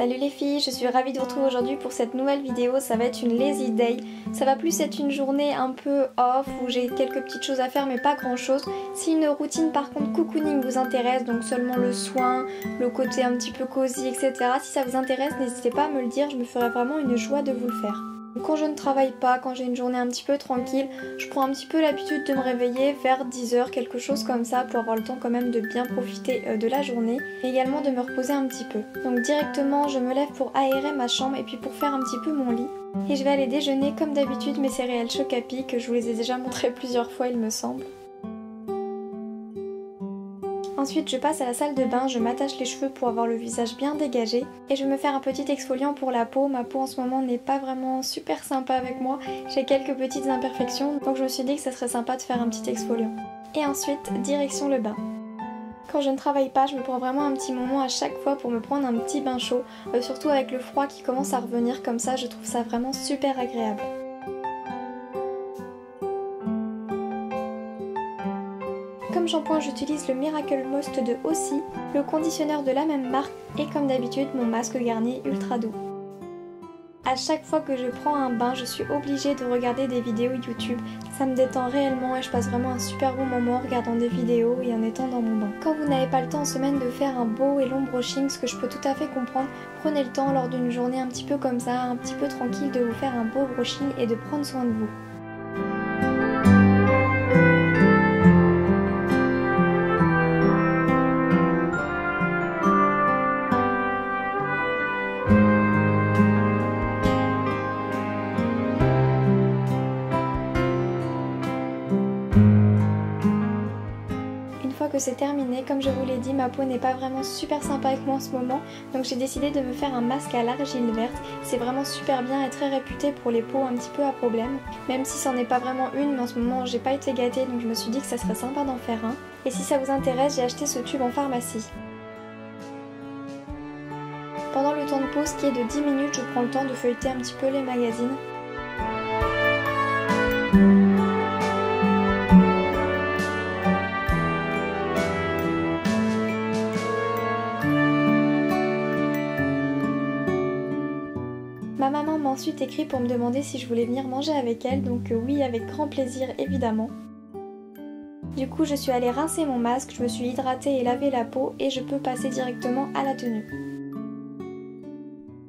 Salut les filles, je suis ravie de vous retrouver aujourd'hui pour cette nouvelle vidéo. Ça va être une lazy day. Ça va plus être une journée un peu off où j'ai quelques petites choses à faire mais pas grand chose. Si une routine par contre cocooning vous intéresse, donc seulement le soin, le côté un petit peu cosy, etc. Si ça vous intéresse, n'hésitez pas à me le dire, je me ferai vraiment une joie de vous le faire. Quand je ne travaille pas, quand j'ai une journée un petit peu tranquille, je prends un petit peu l'habitude de me réveiller vers 10h, quelque chose comme ça, pour avoir le temps quand même de bien profiter de la journée et également de me reposer un petit peu. Donc directement, je me lève pour aérer ma chambre et puis pour faire un petit peu mon lit. Et je vais aller déjeuner comme d'habitude mes céréales Chocapi, que je vous les ai déjà montrées plusieurs fois il me semble. Ensuite je passe à la salle de bain, je m'attache les cheveux pour avoir le visage bien dégagé et je vais me faire un petit exfoliant pour la peau. Ma peau en ce moment n'est pas vraiment super sympa avec moi, j'ai quelques petites imperfections donc je me suis dit que ça serait sympa de faire un petit exfoliant. Et ensuite direction le bain. Quand je ne travaille pas, je me prends vraiment un petit moment à chaque fois pour me prendre un petit bain chaud, surtout avec le froid qui commence à revenir comme ça, je trouve ça vraiment super agréable. Comme shampoing, j'utilise le Miracle Most de Aussie, le conditionneur de la même marque et comme d'habitude mon masque Garnier ultra doux. A chaque fois que je prends un bain, je suis obligée de regarder des vidéos YouTube. Ça me détend réellement et je passe vraiment un super bon moment en regardant des vidéos et en étant dans mon bain. Quand vous n'avez pas le temps en semaine de faire un beau et long brushing, ce que je peux tout à fait comprendre, prenez le temps lors d'une journée un petit peu comme ça, un petit peu tranquille, de vous faire un beau brushing et de prendre soin de vous. Une fois que c'est terminé, comme je vous l'ai dit, ma peau n'est pas vraiment super sympa avec moi en ce moment, donc j'ai décidé de me faire un masque à l'argile verte. C'est vraiment super bien et très réputé pour les peaux un petit peu à problème, même si c'en est pas vraiment une, mais en ce moment j'ai pas été gâtée donc je me suis dit que ça serait sympa d'en faire un. Et si ça vous intéresse, j'ai acheté ce tube en pharmacie. Pendant le temps de pause qui est de 10 minutes, je prends le temps de feuilleter un petit peu les magazines. Ma maman m'a ensuite écrit pour me demander si je voulais venir manger avec elle, donc oui, avec grand plaisir évidemment. Du coup je suis allée rincer mon masque, je me suis hydratée et lavé la peau et je peux passer directement à la tenue.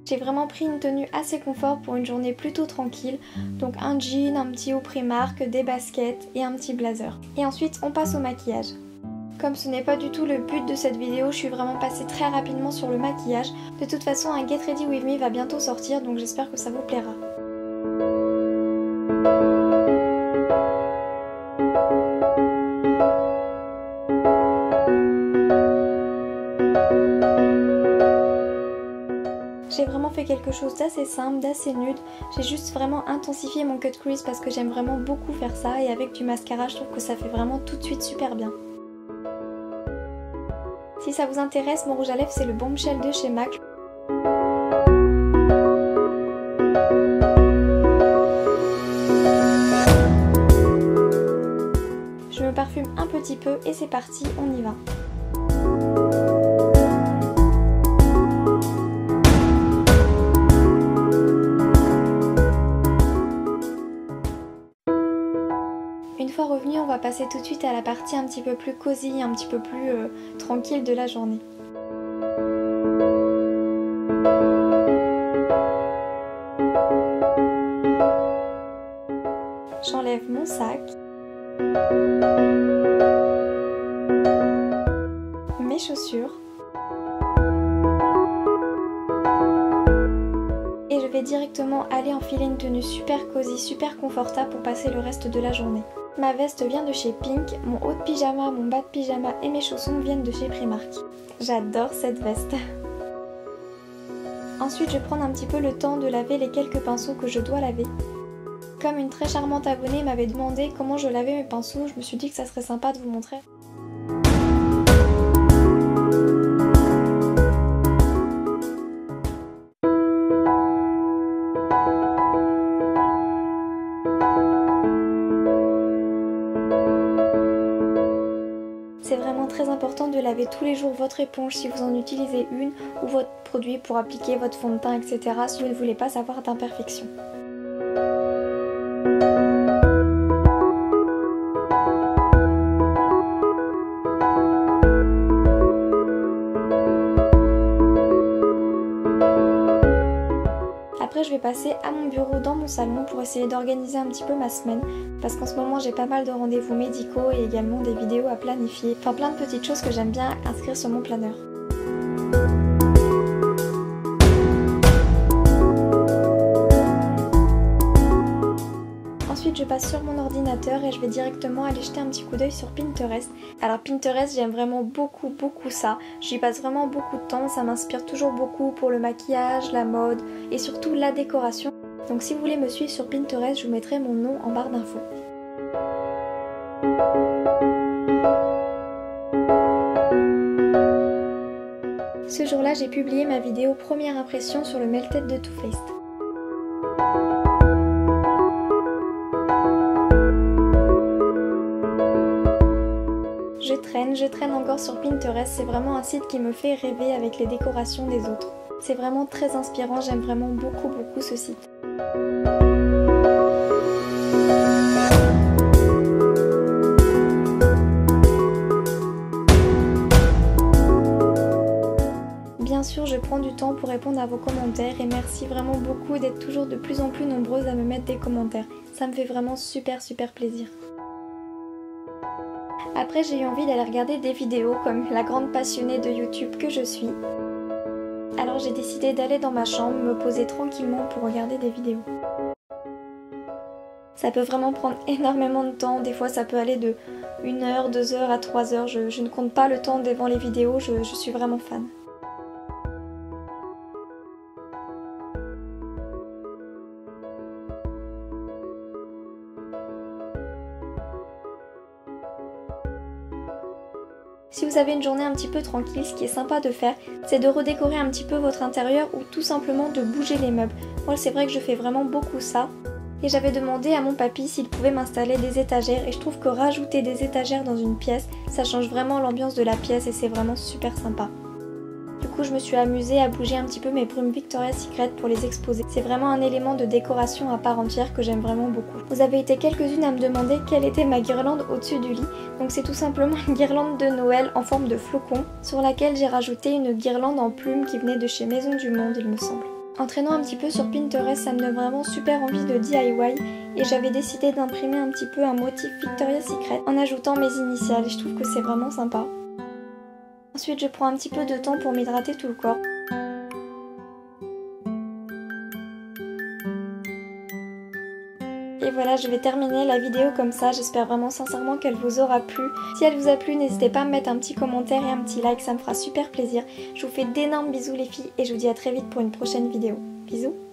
J'ai vraiment pris une tenue assez confort pour une journée plutôt tranquille, donc un jean, un petit haut Primark, des baskets et un petit blazer. Et ensuite on passe au maquillage. Comme ce n'est pas du tout le but de cette vidéo, je suis vraiment passée très rapidement sur le maquillage. De toute façon, un Get Ready With Me va bientôt sortir, donc j'espère que ça vous plaira. J'ai vraiment fait quelque chose d'assez simple, d'assez nude. J'ai juste vraiment intensifié mon cut crease parce que j'aime vraiment beaucoup faire ça et avec du mascara, je trouve que ça fait vraiment tout de suite super bien. Si ça vous intéresse, mon rouge à lèvres c'est le Bombshell de chez MAC. Je me parfume un petit peu et c'est parti, on y va. Une fois revenu, on va passer tout de suite à la partie un petit peu plus cosy, un petit peu plus tranquille de la journée. J'enlève mon sac, mes chaussures et je vais directement aller enfiler une tenue super cosy, super confortable pour passer le reste de la journée. Ma veste vient de chez Pink, mon haut de pyjama, mon bas de pyjama et mes chaussons viennent de chez Primark. J'adore cette veste. Ensuite, je vais prendre un petit peu le temps de laver les quelques pinceaux que je dois laver. Comme une très charmante abonnée m'avait demandé comment je lavais mes pinceaux, je me suis dit que ça serait sympa de vous montrer. C'est vraiment très important de laver tous les jours votre éponge si vous en utilisez une ou votre produit pour appliquer votre fond de teint, etc. si vous ne voulez pas avoir d'imperfections. Après, je vais passer à mon bureau dans mon salon pour essayer d'organiser un petit peu ma semaine parce qu'en ce moment j'ai pas mal de rendez-vous médicaux et également des vidéos à planifier, enfin plein de petites choses que j'aime bien inscrire sur mon planeur. Ensuite je passe sur mon ordinateur et je vais directement aller jeter un petit coup d'œil sur Pinterest. Alors Pinterest, j'aime vraiment beaucoup ça, j'y passe vraiment beaucoup de temps, ça m'inspire toujours beaucoup pour le maquillage, la mode et surtout la décoration. Donc si vous voulez me suivre sur Pinterest, je vous mettrai mon nom en barre d'infos. Ce jour-là, j'ai publié ma vidéo première impression sur le Melted de Too Faced. Je traîne encore sur Pinterest, c'est vraiment un site qui me fait rêver avec les décorations des autres. C'est vraiment très inspirant, j'aime vraiment beaucoup ce site. Bien sûr, je prends du temps pour répondre à vos commentaires et merci vraiment beaucoup d'être toujours de plus en plus nombreuses à me mettre des commentaires. Ça me fait vraiment super plaisir. Après, j'ai eu envie d'aller regarder des vidéos comme la grande passionnée de YouTube que je suis. Alors j'ai décidé d'aller dans ma chambre, me poser tranquillement pour regarder des vidéos. Ça peut vraiment prendre énormément de temps, des fois ça peut aller de 1 heure, 2 heures à 3 heures, je ne compte pas le temps devant les vidéos, je suis vraiment fan. Si vous avez une journée un petit peu tranquille, ce qui est sympa de faire, c'est de redécorer un petit peu votre intérieur ou tout simplement de bouger les meubles. Moi c'est vrai que je fais vraiment beaucoup ça. Et j'avais demandé à mon papy s'il pouvait m'installer des étagères et je trouve que rajouter des étagères dans une pièce, ça change vraiment l'ambiance de la pièce et c'est vraiment super sympa. Du coup je me suis amusée à bouger un petit peu mes brumes Victoria's Secret pour les exposer. C'est vraiment un élément de décoration à part entière que j'aime vraiment beaucoup. Vous avez été quelques-unes à me demander quelle était ma guirlande au-dessus du lit. Donc c'est tout simplement une guirlande de Noël en forme de flocon sur laquelle j'ai rajouté une guirlande en plumes qui venait de chez Maison du Monde il me semble. En traînant un petit peu sur Pinterest, ça me donne vraiment super envie de DIY et j'avais décidé d'imprimer un petit peu un motif Victoria's Secret en ajoutant mes initiales et je trouve que c'est vraiment sympa. Ensuite je prends un petit peu de temps pour m'hydrater tout le corps. Et voilà, je vais terminer la vidéo comme ça, j'espère vraiment sincèrement qu'elle vous aura plu. Si elle vous a plu, n'hésitez pas à me mettre un petit commentaire et un petit like, ça me fera super plaisir. Je vous fais d'énormes bisous les filles et je vous dis à très vite pour une prochaine vidéo. Bisous!